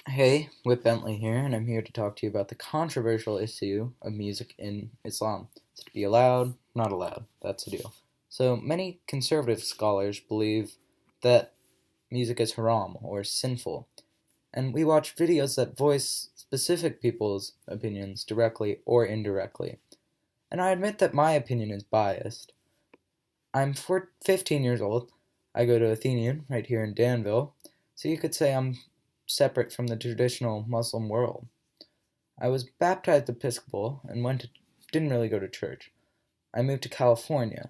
Hey, Whit Bentley here, and I'm here to talk to you about the controversial issue of music in Islam. Is it to be allowed? Not allowed. That's the deal. So, many conservative scholars believe that music is haram or sinful, and we watch videos that voice specific people's opinions directly or indirectly. And I admit that my opinion is biased. I'm 15 years old. I go to Athenian right here in Danville, so you could say I'm separate from the traditional Muslim world. I was baptized Episcopal and didn't really go to church. I moved to California.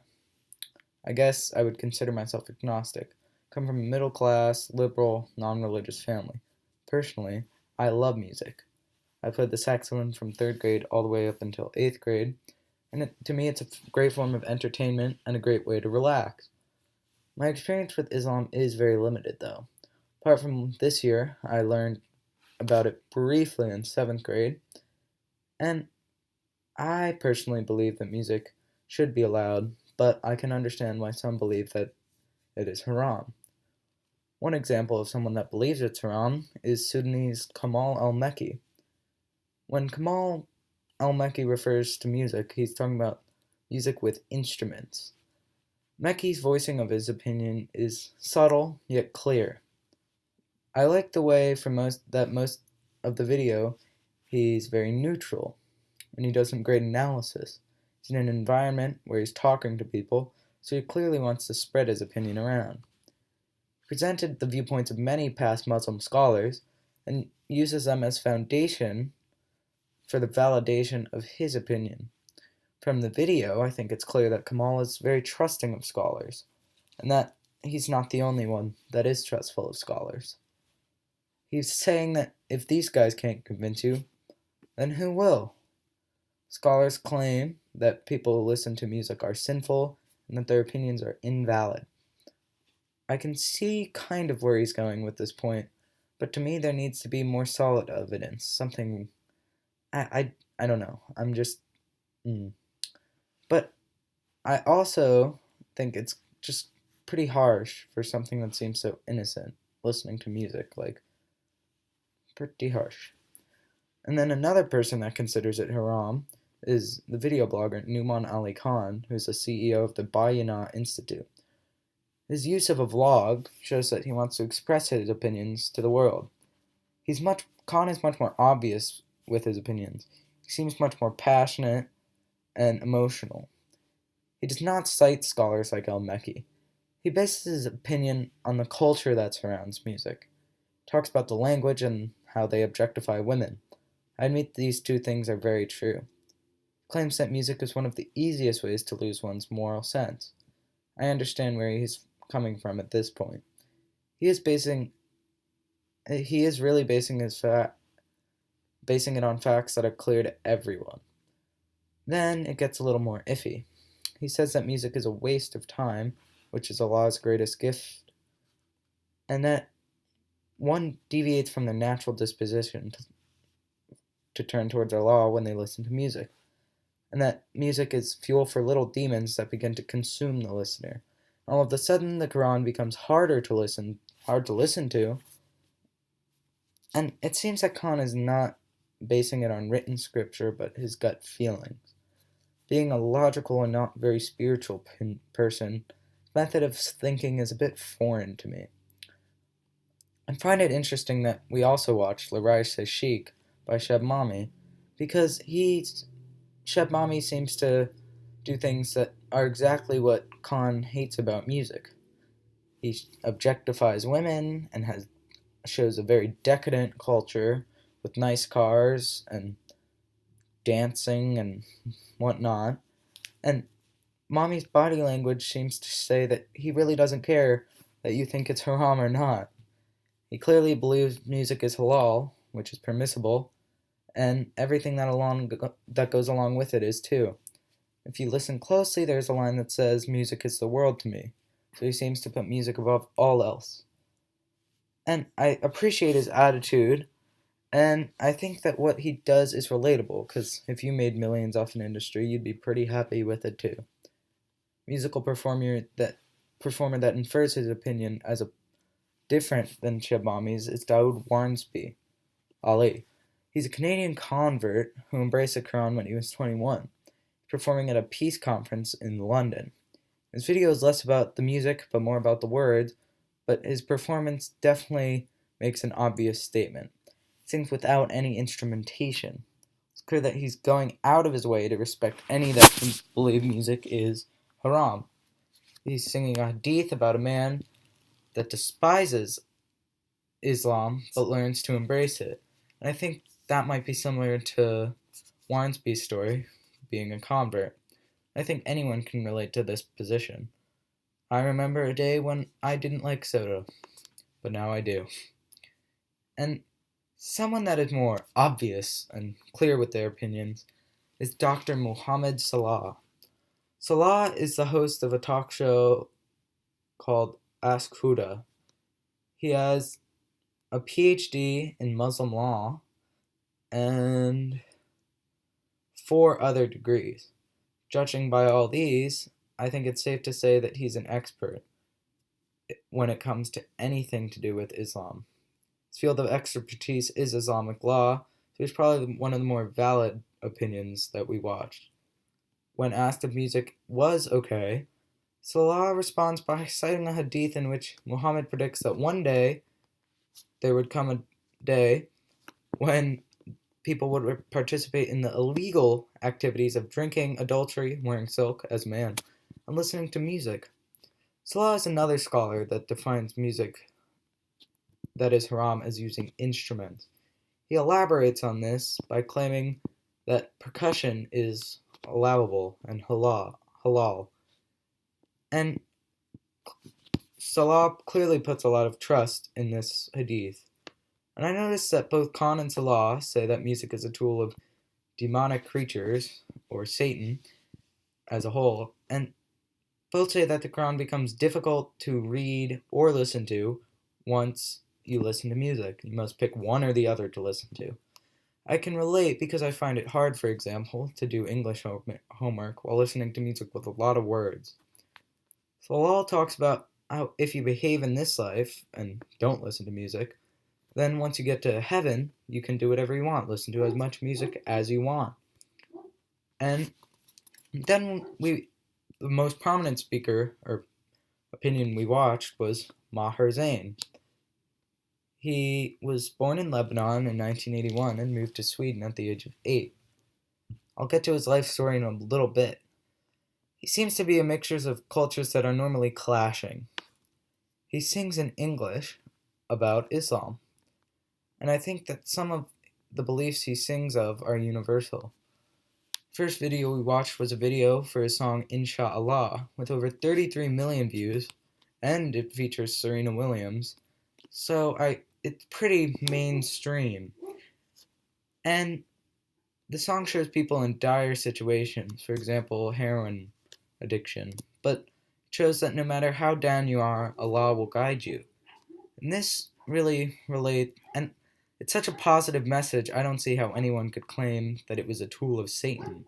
I guess I would consider myself agnostic. Come from a middle class, liberal, non religious family. Personally, I love music. I played the saxophone from third grade all the way up until eighth grade, and to me, it's a great form of entertainment and a great way to relax. My experience with Islam is very limited, though. Apart from this year, I learned about it briefly in seventh grade, and I personally believe that music should be allowed, but I can understand why some believe that it is haram. One example of someone that believes it's haram is Sudanese Kamal al-Mekki. When Kamal al-Mekki refers to music, he's talking about music with instruments. Mekki's voicing of his opinion is subtle yet clear. I like the way for most of the video he's very neutral and he does some great analysis. He's in an environment where he's talking to people, so he clearly wants to spread his opinion around. He presented the viewpoints of many past Muslim scholars and uses them as foundation for the validation of his opinion. From the video, I think it's clear that Kamal is very trusting of scholars, and that he's not the only one that is trustful of scholars. He's saying that if these guys can't convince you, then who will? Scholars claim that people who listen to music are sinful and that their opinions are invalid. I can see kind of where he's going with this point, but to me there needs to be more solid evidence. Something I don't know. I'm just But I also think it's just pretty harsh for something that seems so innocent, listening to music, like pretty harsh. And then another person that considers it haram is the video blogger Numan Ali Khan, who's the CEO of the Bayana Institute. His use of a vlog shows that he wants to express his opinions to the world. Khan is much more obvious with his opinions. He seems much more passionate and emotional. He does not cite scholars like al-Mekki. He bases his opinion on the culture that surrounds music. He talks about the language and how they objectify women. I admit these two things are very true. He claims that music is one of the easiest ways to lose one's moral sense. I understand where he's coming from at this point. He is really basing it on facts that are clear to everyone. Then it gets a little more iffy. He says that music is a waste of time, which is Allah's greatest gift, and that one deviates from their natural disposition to turn towards Allah when they listen to music, and that music is fuel for little demons that begin to consume the listener. All of a sudden, the Quran becomes hard to listen to, and it seems that Khan is not basing it on written scripture, but his gut feelings. Being a logical and not very spiritual person, his method of thinking is a bit foreign to me. I find it interesting that we also watched La Rage C'est Chic by Sheb Mami, because Sheb Mami seems to do things that are exactly what Khan hates about music. He objectifies women and shows a very decadent culture with nice cars and dancing and whatnot. And Mommy's body language seems to say that he really doesn't care that you think it's haram or not. He clearly believes music is halal, which is permissible, and everything that goes along with it is too. If you listen closely, there's a line that says, "Music is the world to me." So he seems to put music above all else. And I appreciate his attitude, and I think that what he does is relatable, because if you made millions off an industry, you'd be pretty happy with it too. Musical performer that infers his opinion as a different than Shabami's is Daoud Warnsby. Ali. He's a Canadian convert who embraced the Quran when he was 21, performing at a peace conference in London. His video is less about the music but more about the words, but his performance definitely makes an obvious statement. He sings without any instrumentation. It's clear that he's going out of his way to respect any that can believe music is haram. He's singing a hadith about a man that despises Islam but learns to embrace it. And I think that might be similar to Warnsby's story, being a convert. I think anyone can relate to this position. I remember a day when I didn't like soda, but now I do. And someone that is more obvious and clear with their opinions is Dr. Muhammad Salah. Salah is the host of a talk show called Ask Huda. He has a PhD in Muslim law and 4 other degrees. Judging by all these, I think it's safe to say that he's an expert when it comes to anything to do with Islam. His field of expertise is Islamic law, so he's probably one of the more valid opinions that we watched. When asked if music was okay, Salah responds by citing a hadith in which Muhammad predicts that one day there would come a day when people would participate in the illegal activities of drinking, adultery, wearing silk as a man, and listening to music. Salah is another scholar that defines music that is haram as using instruments. He elaborates on this by claiming that percussion is allowable and halal. And Salah clearly puts a lot of trust in this hadith. And I noticed that both Khan and Salah say that music is a tool of demonic creatures, or Satan, as a whole, and both say that the Quran becomes difficult to read or listen to once you listen to music. You must pick one or the other to listen to. I can relate because I find it hard, for example, to do English homework while listening to music with a lot of words. Salah talks about how if you behave in this life and don't listen to music, then once you get to heaven, you can do whatever you want, listen to as much music as you want. And then the most prominent speaker or opinion we watched was Maher Zain. He was born in Lebanon in 1981 and moved to Sweden at the age of 8. I'll get to his life story in a little bit. He seems to be a mixture of cultures that are normally clashing. He sings in English about Islam, and I think that some of the beliefs he sings of are universal. The first video we watched was a video for his song Insha'Allah with over 33 million views, and it features Serena Williams, so it's pretty mainstream. And the song shows people in dire situations, for example, heroin addiction, but it shows that no matter how down you are, Allah will guide you. And this really relates, and it's such a positive message, I don't see how anyone could claim that it was a tool of Satan.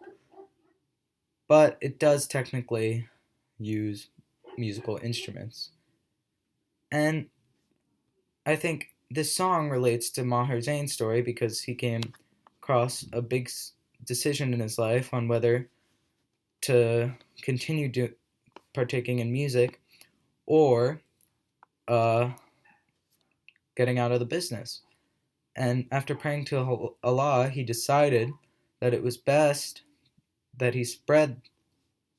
But it does technically use musical instruments. And I think this song relates to Maher Zain's story because he came across a big decision in his life on whether to continue partaking in music or getting out of the business. And after praying to Allah, he decided that it was best that he spread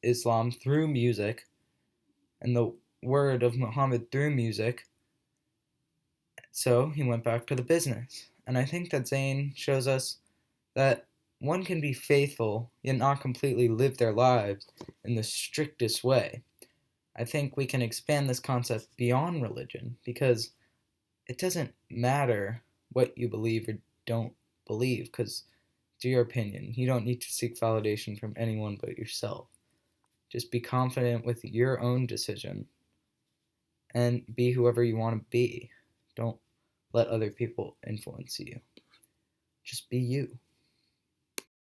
Islam through music and the word of Muhammad through music. So he went back to the business. And I think that Zayn shows us that one can be faithful yet not completely live their lives in the strictest way. I think we can expand this concept beyond religion because it doesn't matter what you believe or don't believe because it's your opinion. You don't need to seek validation from anyone but yourself. Just be confident with your own decision and be whoever you want to be. Don't let other people influence you. Just be you.